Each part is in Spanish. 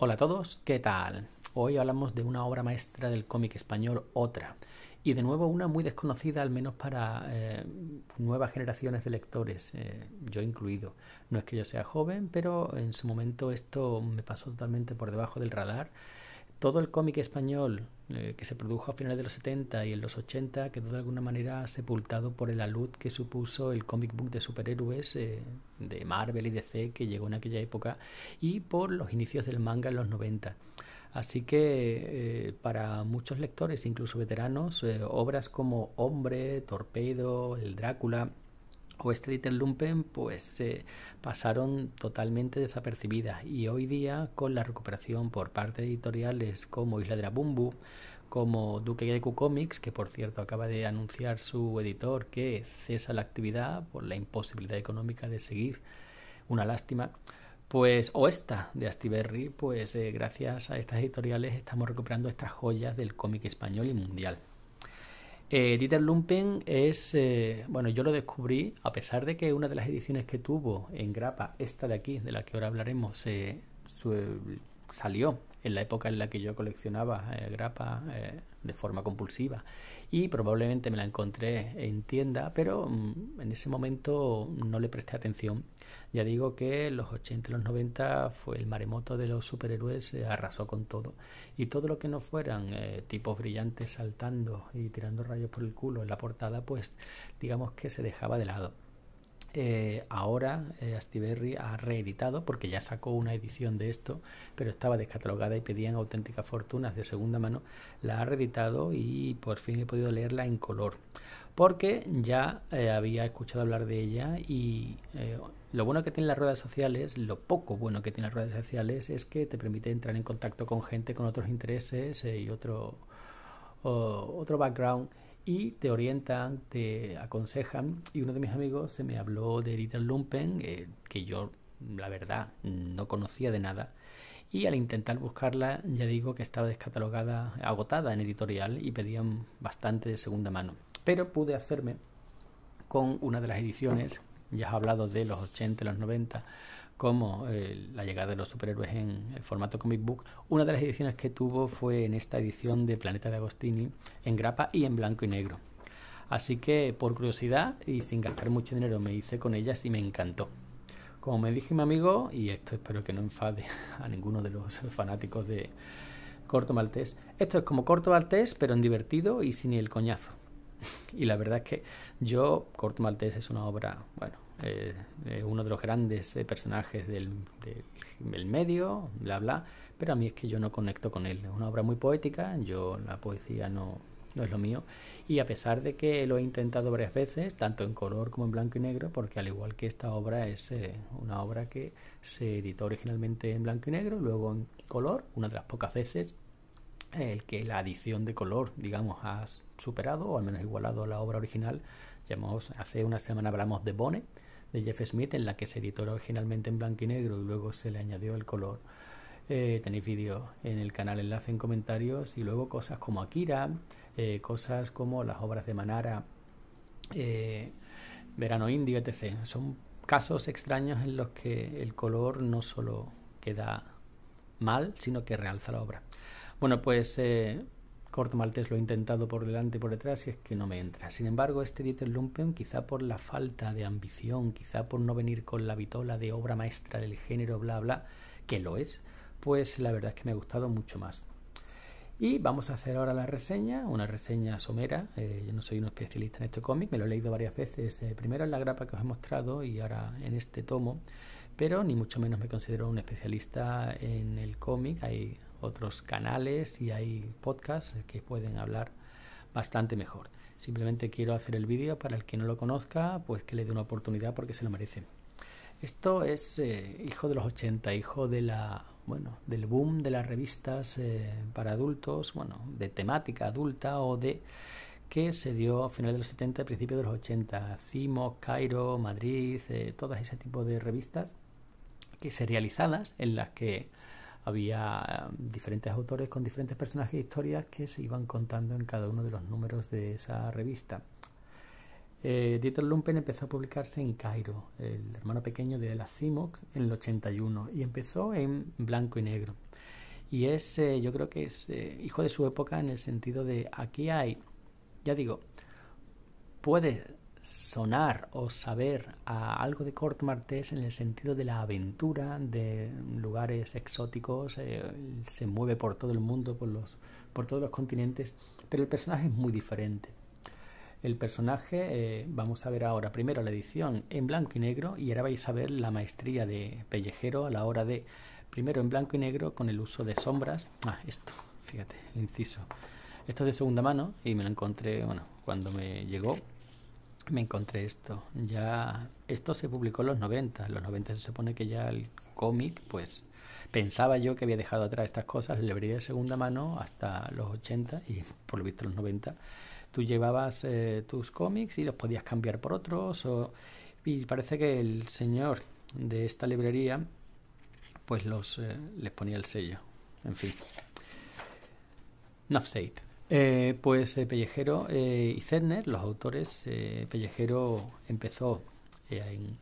Hola a todos, ¿qué tal? Hoy hablamos de una obra maestra del cómic español, Otra, y de nuevo una muy desconocida, al menos para nuevas generaciones de lectores, yo incluido. No es que yo sea joven, pero en su momento esto me pasó totalmente por debajo del radar. Todo el cómic español que se produjo a finales de los 70 y en los 80 quedó de alguna manera sepultado por el alud que supuso el comic book de superhéroes de Marvel y DC que llegó en aquella época, y por los inicios del manga en los 90. Así que para muchos lectores, incluso veteranos, obras como Hombre, Torpedo, El Drácula o este Little Lumpen pues pasaron totalmente desapercibidas, y hoy día, con la recuperación por parte de editoriales como Isla de la Bumbu, como Duque Yaku Comics, que por cierto acaba de anunciar su editor que cesa la actividad por la imposibilidad económica de seguir, una lástima, pues, o esta de Astiberri, pues gracias a estas editoriales estamos recuperando estas joyas del cómic español y mundial. Dieter Lumpen es, bueno, yo lo descubrí a pesar de que una de las ediciones que tuvo en grapa, esta de aquí, de la que ahora hablaremos, salió en la época en la que yo coleccionaba grapa de forma compulsiva, y probablemente me la encontré en tienda, pero en ese momento no le presté atención. Ya digo que los 80 y los 90 fue el maremoto de los superhéroes, arrasó con todo, y todo lo que no fueran tipos brillantes saltando y tirando rayos por el culo en la portada, pues digamos que se dejaba de lado. Ahora Astiberri ha reeditado, porque ya sacó una edición de esto, pero estaba descatalogada y pedían auténticas fortunas de segunda mano. La ha reeditado y por fin he podido leerla en color, porque ya había escuchado hablar de ella, y lo bueno que tienen las redes sociales, lo poco bueno que tienen las redes sociales, es que te permite entrar en contacto con gente con otros intereses y otro background, y te orientan, te aconsejan. Y uno de mis amigos se me habló de Little Lumpen, que yo la verdad no conocía de nada, y al intentar buscarla ya digo que estaba descatalogada, agotada en editorial, y pedían bastante de segunda mano, pero pude hacerme con una de las ediciones. Ya has hablado de los 80 y los 90 como la llegada de los superhéroes en el formato comic book. Una de las ediciones que tuvo fue en esta edición de Planeta de Agostini, en grapa y en blanco y negro. Así que por curiosidad y sin gastar mucho dinero me hice con ellas y me encantó. Como me dije mi amigo, y esto espero que no enfade a ninguno de los fanáticos de Corto Maltés, esto es como Corto Maltés pero en divertido y sin el coñazo. Y la verdad es que Corto Maltés es una obra, bueno, uno de los grandes personajes del medio, bla bla, pero a mí es que yo no conecto con él. Es una obra muy poética, yo la poesía no es lo mío, y a pesar de que lo he intentado varias veces, tanto en color como en blanco y negro, porque al igual que esta obra es una obra que se editó originalmente en blanco y negro, luego en color, una de las pocas veces el que la edición de color, digamos, ha superado o al menos igualado la obra original. Hace una semana hablamos de Bone, de Jeff Smith, en la que se editó originalmente en blanco y negro y luego se le añadió el color. Tenéis vídeo en el canal, enlace en comentarios. Y luego cosas como Akira, cosas como las obras de Manara, Verano Indio, etc. Son casos extraños en los que el color no solo queda mal, sino que realza la obra. Bueno, pues Corto Maltés lo he intentado por delante y por detrás y es que no me entra. Sin embargo, este Dieter Lumpen, quizá por la falta de ambición, quizá por no venir con la vitola de obra maestra del género, bla bla, que lo es, pues la verdad es que me ha gustado mucho más. Y vamos a hacer ahora la reseña, una reseña somera. Yo no soy un especialista en este cómic, me lo he leído varias veces, primero en la grapa que os he mostrado y ahora en este tomo, pero ni mucho menos me considero un especialista en el cómic. Hay otros canales y hay podcasts que pueden hablar bastante mejor. Simplemente quiero hacer el vídeo para el que no lo conozca, pues que le dé una oportunidad porque se lo merece. Esto es hijo de los 80, hijo de del boom de las revistas para adultos, bueno, de temática adulta o de que se dio a finales de los 70 y principios de los 80. Cimo, Cairo, Madrid, todas ese tipo de revistas que serializadas, en las que había diferentes autores con diferentes personajes e historias que se iban contando en cada uno de los números de esa revista. Dieter Lumpen empezó a publicarse en Cairo, el hermano pequeño de la Cimoc, en el 81, y empezó en blanco y negro. y es, yo creo que es hijo de su época en el sentido de aquí hay, ya digo, puede sonar o saber a algo de Corto Maltés en el sentido de la aventura, de lugares exóticos, se mueve por todo el mundo, por todos los continentes, pero el personaje es muy diferente. El personaje, vamos a ver ahora primero la edición en blanco y negro y ahora vais a ver la maestría de Pellejero a la hora de, primero en blanco y negro con el uso de sombras. Esto, fíjate, inciso. Esto es de segunda mano y me lo encontré, bueno, cuando me llegó me encontré esto. Ya esto se publicó en los 90. En los 90 se supone que ya el cómic, pues pensaba yo que había dejado atrás estas cosas, la librería de segunda mano hasta los 80 y por lo visto los 90. Tú llevabas tus cómics y los podías cambiar por otros y parece que el señor de esta librería pues les ponía el sello. En fin. Enough said. Pellejero y Zedner, los autores, Pellejero empezó en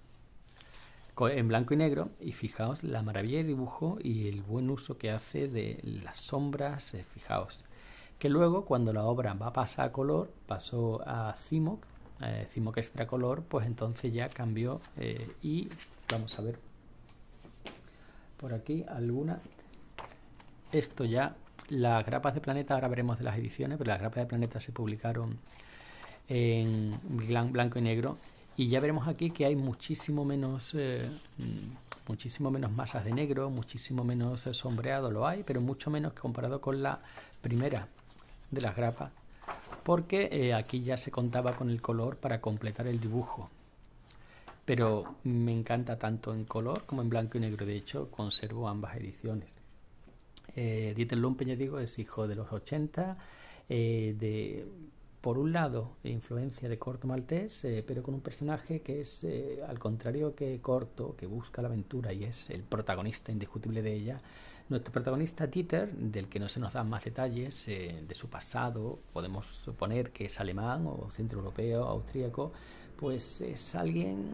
blanco y negro y fijaos la maravilla de dibujo y el buen uso que hace de las sombras, fijaos. Que luego cuando la obra va a pasar a color, pasó a CIMOC, CIMOC Extra Color, pues entonces ya cambió y vamos a ver por aquí alguna. Esto ya, las grapas de Planeta, ahora veremos de las ediciones, pero las grapas de Planeta se publicaron en blanco y negro y ya veremos aquí que hay muchísimo menos masas de negro, muchísimo menos sombreado, lo hay, pero mucho menos comparado con la primera de las grapas, porque aquí ya se contaba con el color para completar el dibujo. Pero me encanta tanto en color como en blanco y negro, de hecho conservo ambas ediciones. Dieter Lumpen, ya digo, es hijo de los 80, por un lado, de influencia de Corto Maltés, pero con un personaje que es, al contrario que Corto, que busca la aventura y es el protagonista indiscutible de ella. Nuestro protagonista Dieter, del que no se nos dan más detalles de su pasado, podemos suponer que es alemán o centroeuropeo, austríaco, pues es alguien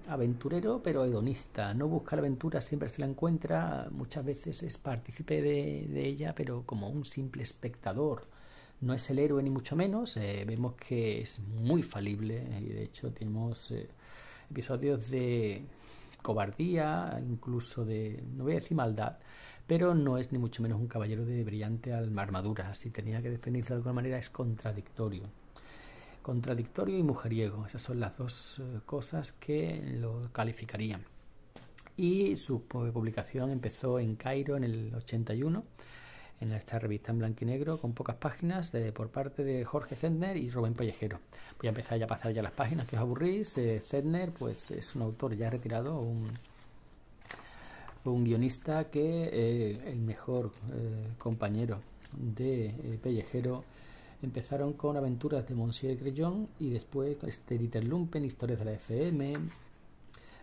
aventurero pero hedonista, no busca la aventura, siempre se la encuentra, muchas veces es partícipe de ella, pero como un simple espectador. No es el héroe ni mucho menos, vemos que es muy falible y de hecho tenemos episodios de cobardía, incluso de, no voy a decir maldad, pero no es ni mucho menos un caballero de brillante armadura, si tenía que definirlo de alguna manera es contradictorio y mujeriego, esas son las dos cosas que lo calificarían. Y su publicación empezó en Cairo en el 81, en esta revista en blanco y negro con pocas páginas por parte de Jorge Zedner y Rubén Pellejero. Voy a empezar ya a pasar ya las páginas, que os aburrís. Zedner pues es un autor ya retirado, un guionista que el mejor compañero de Pellejero. Empezaron con aventuras de Monsieur Grillon y después Dieter Lumpen, historias de la FM.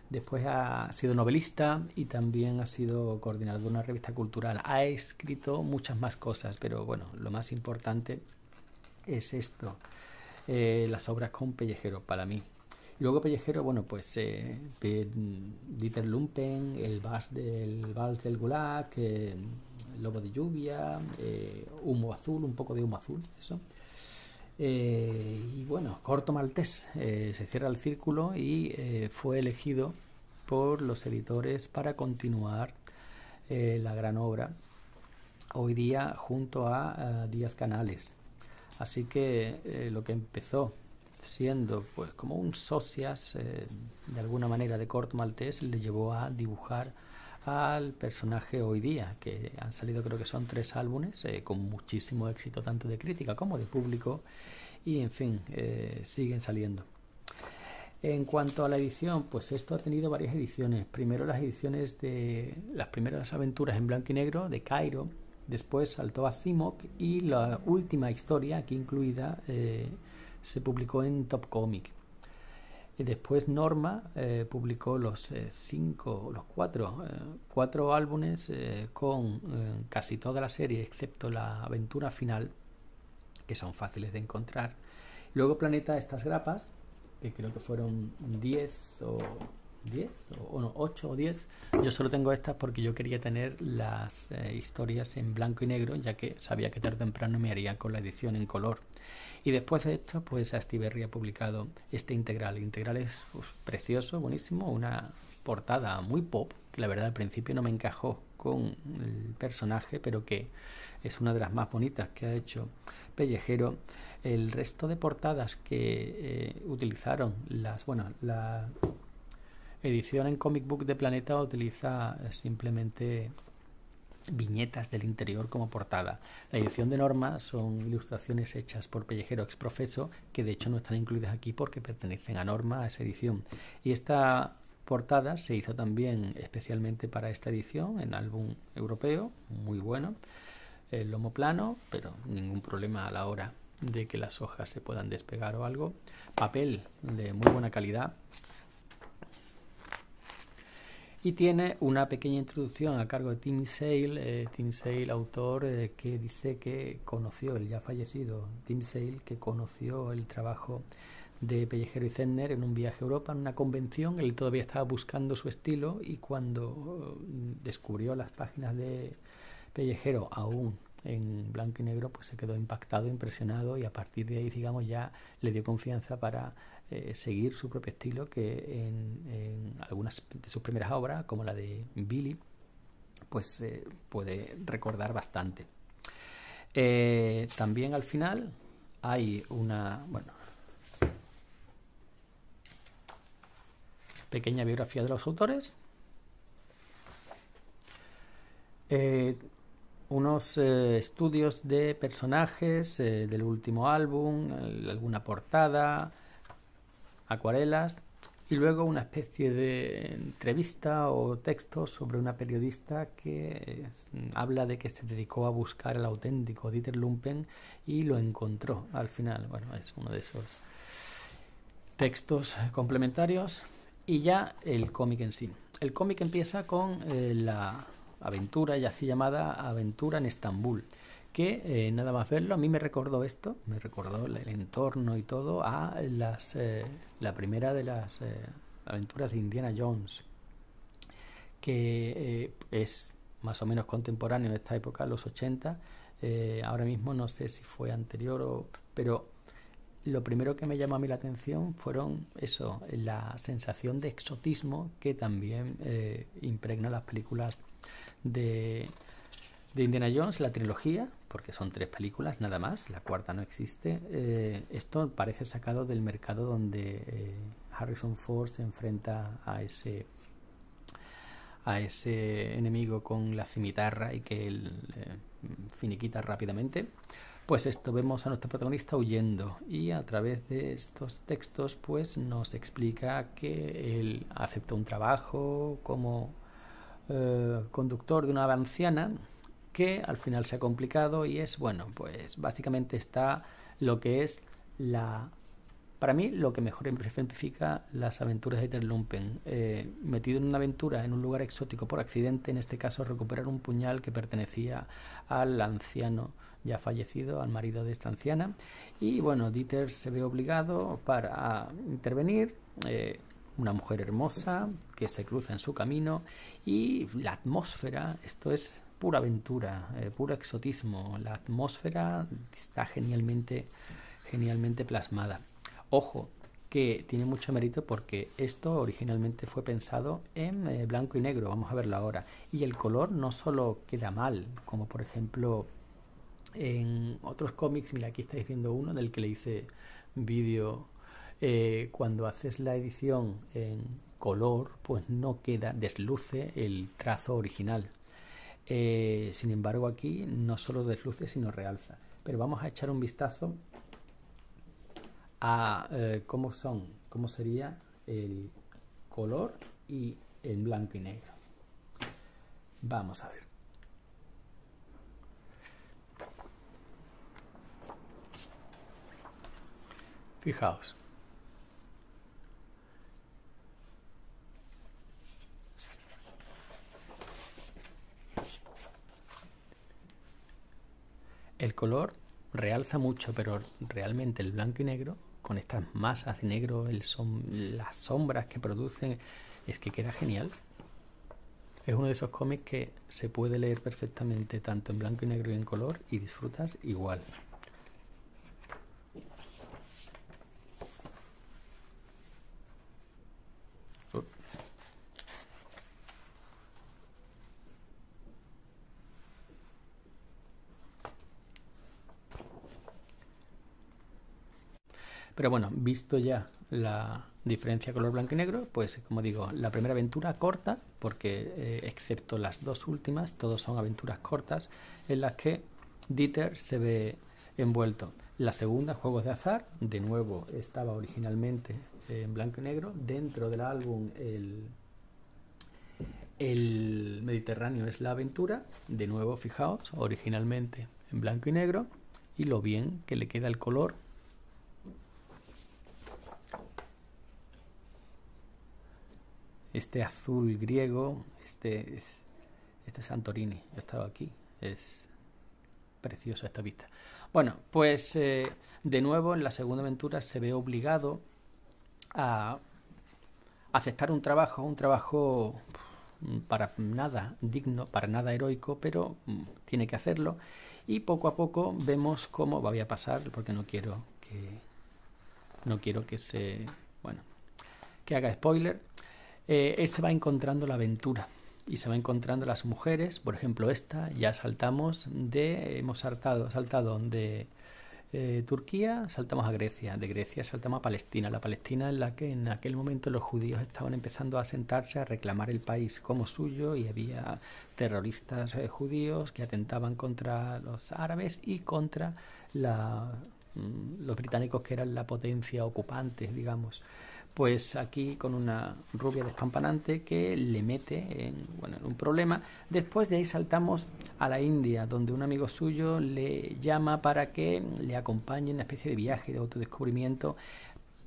Después ha sido novelista y también ha sido coordinador de una revista cultural. Ha escrito muchas más cosas, pero bueno, lo más importante es esto, las obras con Pellejero para mí. Y luego Pellejero, bueno, pues Dieter Lumpen, el Vals del Gulag, Lobo de lluvia, Humo azul, un poco de humo azul, eso. Y bueno, Corto Maltés, se cierra el círculo y fue elegido por los editores para continuar la gran obra hoy día junto a Díaz Canales. Así que lo que empezó siendo pues como un socias de alguna manera de Corto Maltés le llevó a dibujar al personaje hoy día, que han salido, creo que son 3 álbumes con muchísimo éxito tanto de crítica como de público y en fin, siguen saliendo. En cuanto a la edición, pues esto ha tenido varias ediciones. Primero las ediciones de las primeras aventuras en blanco y negro de Cairo, después saltó a CIMOC y la última historia aquí incluida se publicó en Top Comic. Y después Norma publicó los 4 álbumes con casi toda la serie excepto la aventura final, que son fáciles de encontrar. Luego Planeta estas grapas, que creo que fueron 10 o 10 o no, 8 o 10. Yo solo tengo estas porque yo quería tener las historias en blanco y negro, ya que sabía que tarde o temprano me haría con la edición en color. Y después de esto, pues Astiberri ha publicado este integral. El integral es precioso, buenísimo, una portada muy pop, que la verdad al principio no me encajó con el personaje, pero que es una de las más bonitas que ha hecho Pellejero. El resto de portadas que utilizaron la edición en Comic Book de Planeta utiliza simplemente viñetas del interior como portada. La edición de Norma son ilustraciones hechas por Pellejero ex profeso, que de hecho no están incluidas aquí porque pertenecen a Norma, a esa edición. Y esta portada se hizo también especialmente para esta edición en álbum europeo, muy bueno. El lomo plano, pero ningún problema a la hora de que las hojas se puedan despegar o algo. Papel de muy buena calidad. Y tiene una pequeña introducción a cargo de Tim Sale. Tim Sale, autor que dice que conoció, el ya fallecido Tim Sale, que conoció el trabajo de Pellejero y Zentner en un viaje a Europa, en una convención. Él todavía estaba buscando su estilo y cuando descubrió las páginas de Pellejero aún en blanco y negro, pues se quedó impactado, impresionado, y a partir de ahí, digamos, ya le dio confianza para seguir su propio estilo, que en algunas de sus primeras obras, como la de Billy, pues puede recordar bastante. También al final hay una pequeña biografía de los autores, unos estudios de personajes del último álbum, alguna portada, acuarelas, y luego una especie de entrevista o texto sobre una periodista que habla de que se dedicó a buscar al auténtico Dieter Lumpen y lo encontró al final. Bueno, es uno de esos textos complementarios. Y ya el cómic en sí. El cómic empieza con la aventura, ya así llamada Aventura en Estambul, que nada más verlo a mí me recordó esto, me recordó el entorno y todo a la primera de las aventuras de Indiana Jones, que es más o menos contemporáneo de esta época, los 80. Ahora mismo no sé si fue anterior pero lo primero que me llamó a mí la atención fueron eso, la sensación de exotismo que también impregna las películas de Indiana Jones, la trilogía, porque son 3 películas nada más, la cuarta no existe. Esto parece sacado del mercado donde Harrison Ford se enfrenta a ese enemigo con la cimitarra y que él finiquita rápidamente. Pues esto, vemos a nuestro protagonista huyendo y a través de estos textos pues nos explica que él aceptó un trabajo como conductor de una anciana que al final se ha complicado y es, bueno, pues básicamente está lo que es para mí lo que mejor ejemplifica las aventuras de Dieter Lumpen. Metido en una aventura en un lugar exótico por accidente, en este caso recuperar un puñal que pertenecía al anciano ya fallecido, al marido de esta anciana, y bueno, Dieter se ve obligado para intervenir. Una mujer hermosa que se cruza en su camino y la atmósfera, esto es pura aventura, puro exotismo. La atmósfera está genialmente plasmada. Ojo, que tiene mucho mérito porque esto originalmente fue pensado en blanco y negro, vamos a verlo ahora, y el color no solo queda mal, como por ejemplo en otros cómics. Mira, aquí estáis viendo uno del que le hice vídeo. Cuando haces la edición en color, pues no queda, desluce el trazo original. Sin embargo, aquí no solo desluce, sino realza. Pero vamos a echar un vistazo a cómo sería el color y el blanco y negro. Vamos a ver. Fijaos. El color realza mucho, pero realmente el blanco y negro con estas masas de negro, las sombras que producen, es que queda genial. Es uno de esos cómics que se puede leer perfectamente tanto en blanco y negro y en color y disfrutas igual. Pero bueno, visto ya la diferencia color blanco y negro, pues como digo, la primera aventura corta, porque excepto las dos últimas, todos son aventuras cortas en las que Dieter se ve envuelto. La segunda, Juegos de Azar, de nuevo estaba originalmente en blanco y negro. Dentro del álbum el Mediterráneo es la aventura, de nuevo fijaos, originalmente en blanco y negro, y lo bien que le queda el color. Este azul griego, este Santorini, yo he estado aquí, es preciosa esta vista. Bueno, pues de nuevo en la segunda aventura se ve obligado a aceptar un trabajo para nada digno, para nada heroico, pero tiene que hacerlo, y poco a poco vemos cómo va a pasar, porque no quiero que se, bueno, que haga spoiler. Él se va encontrando la aventura y se va encontrando las mujeres. Por ejemplo, esta ya hemos saltado de Turquía, saltamos a Grecia, de Grecia saltamos a Palestina, la Palestina en la que en aquel momento los judíos estaban empezando a asentarse, a reclamar el país como suyo, y había terroristas judíos que atentaban contra los árabes y contra los británicos, que eran la potencia ocupante, digamos. Pues aquí con una rubia despampanante que le mete en un problema. Después de ahí saltamos a la India, donde un amigo suyo le llama para que le acompañe en una especie de viaje de autodescubrimiento.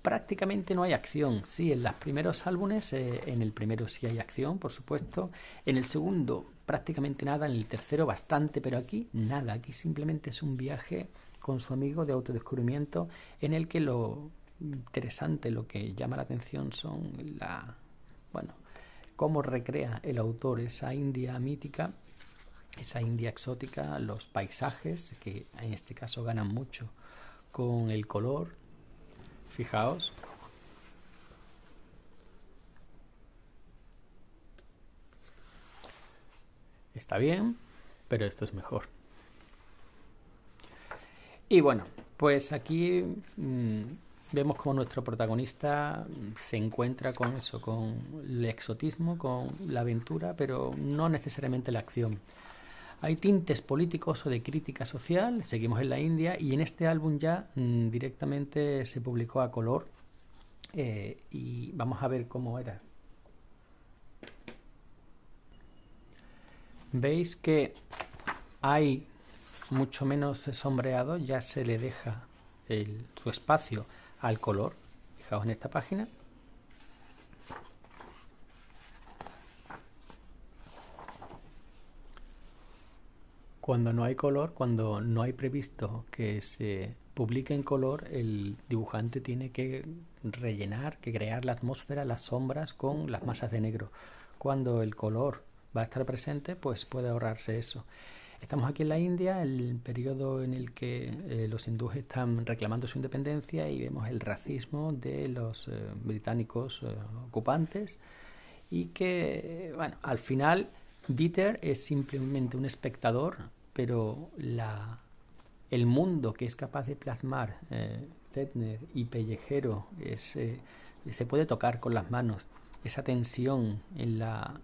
Prácticamente no hay acción. Sí, en los primeros álbumes, en el primero sí hay acción, por supuesto. En el segundo prácticamente nada, en el tercero bastante, pero aquí nada. Aquí simplemente es un viaje con su amigo de autodescubrimiento, en el que lo interesante, lo que llama la atención son cómo recrea el autor esa India mítica, esa India exótica, los paisajes, que en este caso ganan mucho con el color. Fijaos. Está bien, pero esto es mejor. Y bueno, pues aquí vemos como nuestro protagonista se encuentra con eso, con el exotismo, con la aventura, pero no necesariamente la acción. Hay tintes políticos o de crítica social. Seguimos en la India, y en este álbum ya directamente se publicó a color, y vamos a ver cómo era. Veis que hay mucho menos sombreado, ya se le deja su espacio al color. Fijaos en esta página. Cuando no hay color, cuando no hay previsto que se publique en color, el dibujante tiene que rellenar, que crear la atmósfera, las sombras con las masas de negro. Cuando el color va a estar presente, pues puede ahorrarse eso. Estamos aquí en la India, el periodo en el que los hindúes están reclamando su independencia, y vemos el racismo de los británicos ocupantes, y que, bueno, al final Dieter es simplemente un espectador, pero el mundo que es capaz de plasmar Zettner y Pellejero se puede tocar con las manos. Esa tensión en la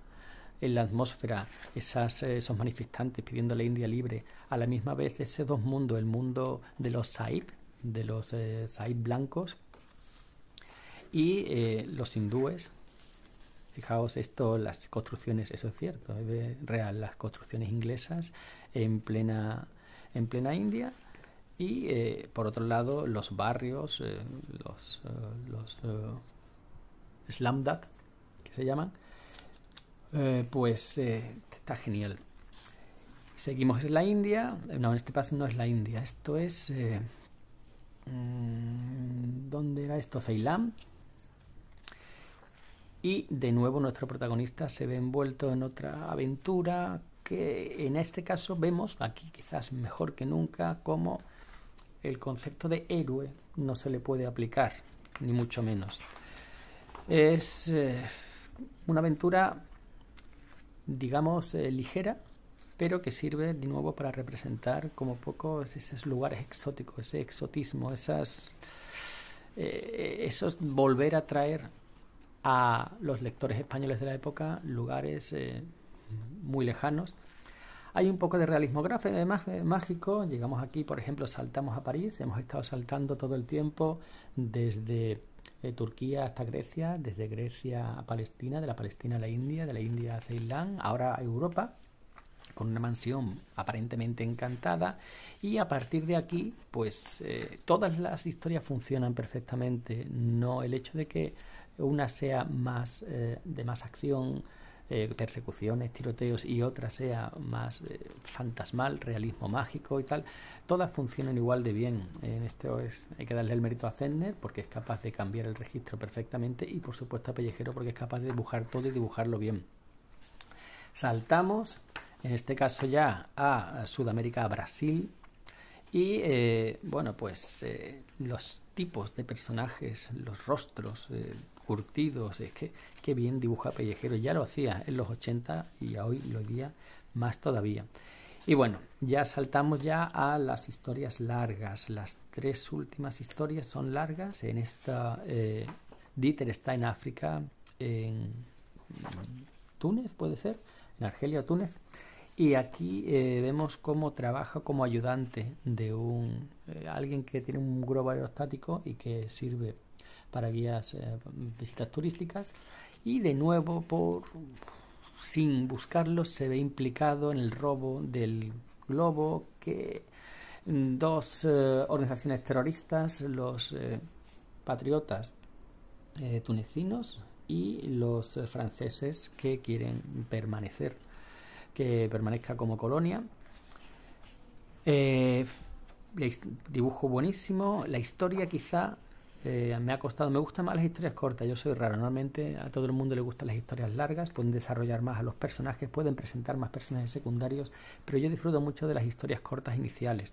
atmósfera, esos manifestantes pidiendo la India libre, a la misma vez esos dos mundos, el mundo de los Sahib, blancos, y los hindúes. Fijaos esto, las construcciones, eso es cierto, es real, las construcciones inglesas en plena India, y por otro lado los barrios, los slumdog, que se llaman, pues está genial. Seguimos en la India. No, en este caso no es la India, esto es ¿dónde era esto? Ceilán. Y de nuevo nuestro protagonista se ve envuelto en otra aventura que en este caso vemos, aquí quizás mejor que nunca, como el concepto de héroe no se le puede aplicar, ni mucho menos. Es una aventura, digamos, ligera, pero que sirve de nuevo para representar como poco esos lugares exóticos, ese exotismo, esos volver a traer a los lectores españoles de la época lugares muy lejanos. Hay un poco de realismo gráfico, mágico. Llegamos aquí, por ejemplo, saltamos a París. Hemos estado saltando todo el tiempo desde Turquía hasta Grecia, desde Grecia a Palestina, de la Palestina a la India, de la India a Ceilán, ahora a Europa, con una mansión aparentemente encantada, y a partir de aquí, pues todas las historias funcionan perfectamente. No el hecho de que una sea más de más acción, persecuciones, tiroteos, y otra sea más fantasmal, realismo mágico y tal, todas funcionan igual de bien. En esto hay que darle el mérito a Zentner porque es capaz de cambiar el registro perfectamente, y por supuesto a Pellejero porque es capaz de dibujar todo y dibujarlo bien. Saltamos, en este caso ya a Sudamérica, a Brasil, y bueno, pues los tipos de personajes, los rostros curtidos, es que qué bien dibuja Pellejero. Ya lo hacía en los 80 y hoy lo día más todavía. Y bueno, ya saltamos ya a las historias largas. Las tres últimas historias son largas. En esta Dieter está en África, en Túnez, puede ser, en Argelia o Túnez. Y aquí vemos cómo trabaja como ayudante de alguien que tiene un globo aerostático y que sirve para guías, visitas turísticas, y de nuevo, sin buscarlo, se ve implicado en el robo del globo que dos organizaciones terroristas, los patriotas tunecinos y los franceses, que quieren que permanezca como colonia. Dibujo buenísimo. La historia quizá me ha costado, me gustan más las historias cortas. Yo soy raro, normalmente a todo el mundo le gustan las historias largas, pueden desarrollar más a los personajes, pueden presentar más personajes secundarios, pero yo disfruto mucho de las historias cortas iniciales.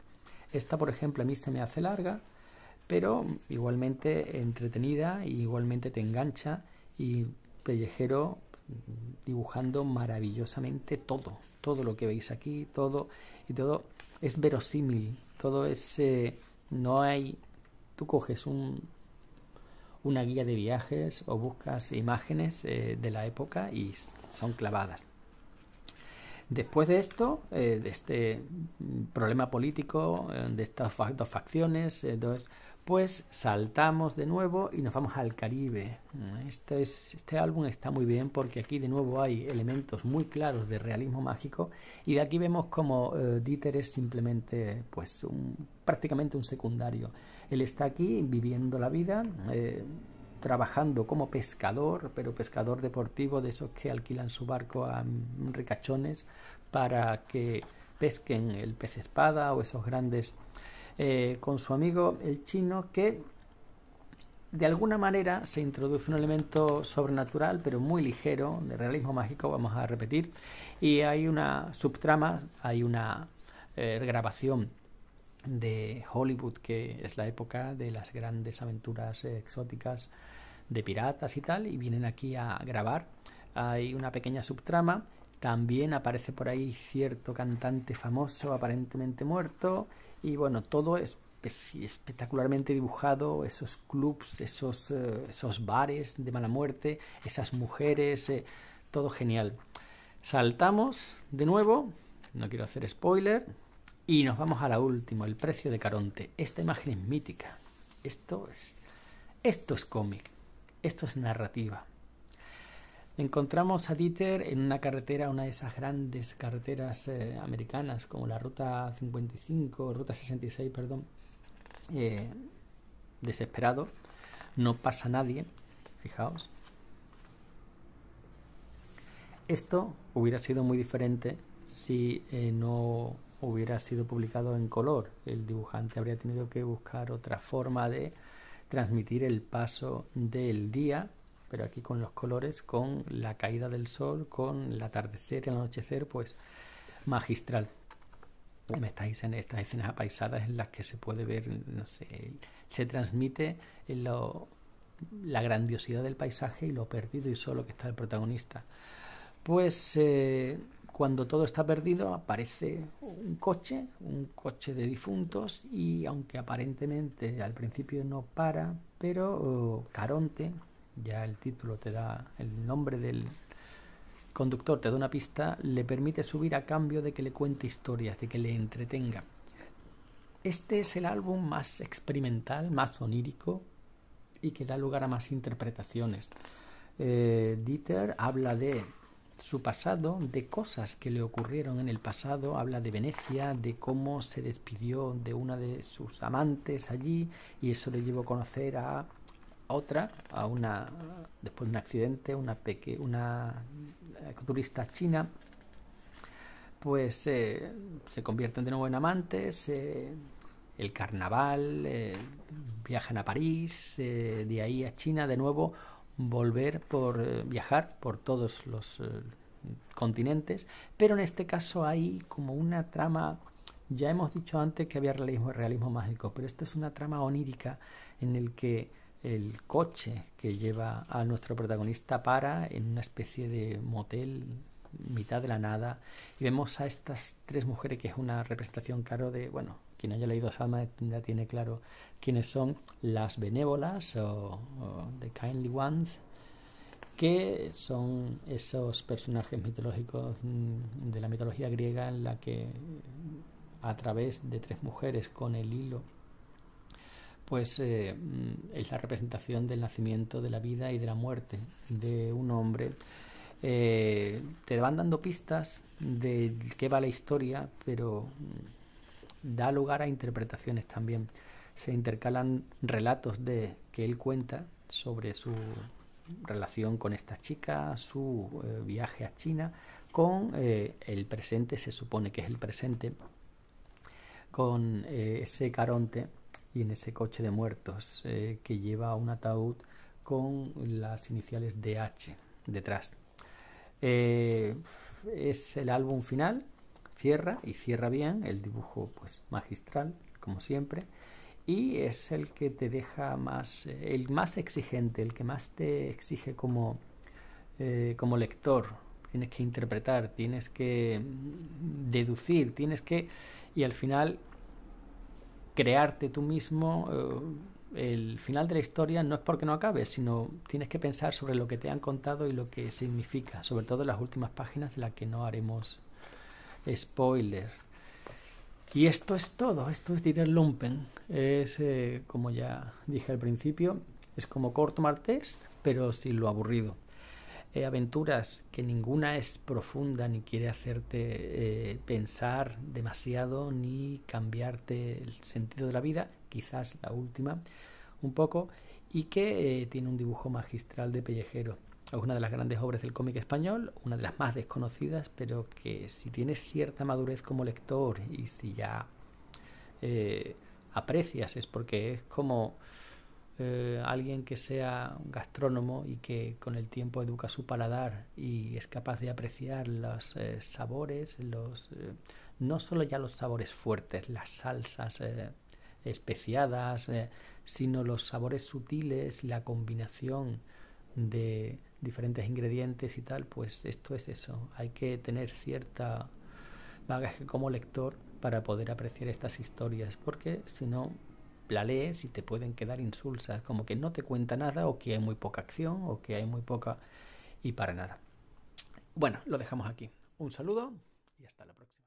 Esta, por ejemplo, a mí se me hace larga, pero igualmente entretenida, y igualmente te engancha, y Pellejero dibujando maravillosamente todo lo que veis aquí, todo es verosímil, todo es no hay, tú coges una guía de viajes o buscas imágenes de la época y son clavadas. Después de esto, de este problema político, de estas dos facciones, pues saltamos de nuevo y nos vamos al Caribe. Este álbum está muy bien porque aquí de nuevo hay elementos muy claros de realismo mágico, y de aquí vemos como Dieter es simplemente pues prácticamente un secundario. Él está aquí viviendo la vida, trabajando como pescador, pero pescador deportivo, de esos que alquilan su barco a ricachones para que pesquen el pez espada o esos grandes, con su amigo el chino, que de alguna manera se introduce un elemento sobrenatural pero muy ligero, de realismo mágico, vamos a repetir, y hay una subtrama, hay una grabación de Hollywood, que es la época de las grandes aventuras exóticas de piratas y tal, y vienen aquí a grabar. Hay una pequeña subtrama, también aparece por ahí cierto cantante famoso aparentemente muerto, y bueno, todo es espectacularmente dibujado, esos clubs, esos bares de mala muerte, esas mujeres, todo genial. Saltamos de nuevo, no quiero hacer spoiler, y nos vamos a la última, El precio de Caronte. Esta imagen es mítica, esto es cómic, esto es narrativa. Encontramos a Dieter en una carretera, una de esas grandes carreteras americanas, como la Ruta 55, Ruta 66, perdón, desesperado, no pasa nadie, fijaos. Esto hubiera sido muy diferente si no hubiera sido publicado en color. El dibujante habría tenido que buscar otra forma de transmitir el paso del día, pero aquí con los colores, con la caída del sol, con el atardecer, el anochecer, pues magistral. En estas escenas apaisadas en las que se puede ver, no sé, se transmite la grandiosidad del paisaje y lo perdido y solo que está el protagonista. Pues cuando todo está perdido aparece un coche de difuntos, y aunque aparentemente al principio no para, pero Caronte, ya el título te da el nombre del conductor, te da una pista, le permite subir a cambio de que le cuente historias, de que le entretenga. Este es el álbum más experimental, más onírico y que da lugar a más interpretaciones. Dieter habla de su pasado, de cosas que le ocurrieron en el pasado, habla de Venecia, de cómo se despidió de una de sus amantes allí y eso le llevó a conocer a otra, después de un accidente, una turista china, pues se convierten de nuevo en amantes, el carnaval, viajan a París, de ahí a China de nuevo, viajar por todos los continentes, pero en este caso hay como una trama. Ya hemos dicho antes que había realismo mágico, pero esto es una trama onírica en el que el coche que lleva a nuestro protagonista para en una especie de motel mitad de la nada y vemos a estas tres mujeres, que es una representación, claro, de, bueno, quien haya leído Salma ya tiene claro quiénes son, las benévolas o The Kindly Ones, que son esos personajes mitológicos de la mitología griega en la que a través de tres mujeres con el hilo pues es la representación del nacimiento, de la vida y de la muerte de un hombre. Te van dando pistas de qué va la historia, pero da lugar a interpretaciones también. Se intercalan relatos que él cuenta sobre su relación con esta chica, su viaje a China, con el presente, se supone que es el presente, con ese Caronte y en ese coche de muertos que lleva un ataúd con las iniciales de H detrás. Es el álbum final, cierra bien, el dibujo pues magistral, como siempre, y es el que te deja el más exigente, el que más te exige como lector. Tienes que interpretar, tienes que deducir, y al final crearte tú mismo el final de la historia. No es porque no acabe, sino tienes que pensar sobre lo que te han contado y lo que significa, sobre todo en las últimas páginas, de las que no haremos spoiler. Y esto es todo, esto es Dieter Lumpen. Es, como ya dije al principio, es como Corto Maltés, pero sin lo aburrido. Aventuras que ninguna es profunda ni quiere hacerte pensar demasiado ni cambiarte el sentido de la vida, quizás la última un poco, y que tiene un dibujo magistral de Pellejero. Es una de las grandes obras del cómic español, una de las más desconocidas, pero que si tienes cierta madurez como lector y si ya aprecias, es porque es como alguien que sea un gastrónomo y que con el tiempo educa su paladar y es capaz de apreciar los sabores, no solo ya los sabores fuertes, las salsas especiadas, sino los sabores sutiles, la combinación de diferentes ingredientes y tal. Pues esto es eso, hay que tener cierta bagaje como lector para poder apreciar estas historias, porque si no la lees y te pueden quedar insulsas, como que no te cuenta nada, o que hay muy poca acción, o que hay muy poca y para nada. Bueno, lo dejamos aquí. Un saludo y hasta la próxima.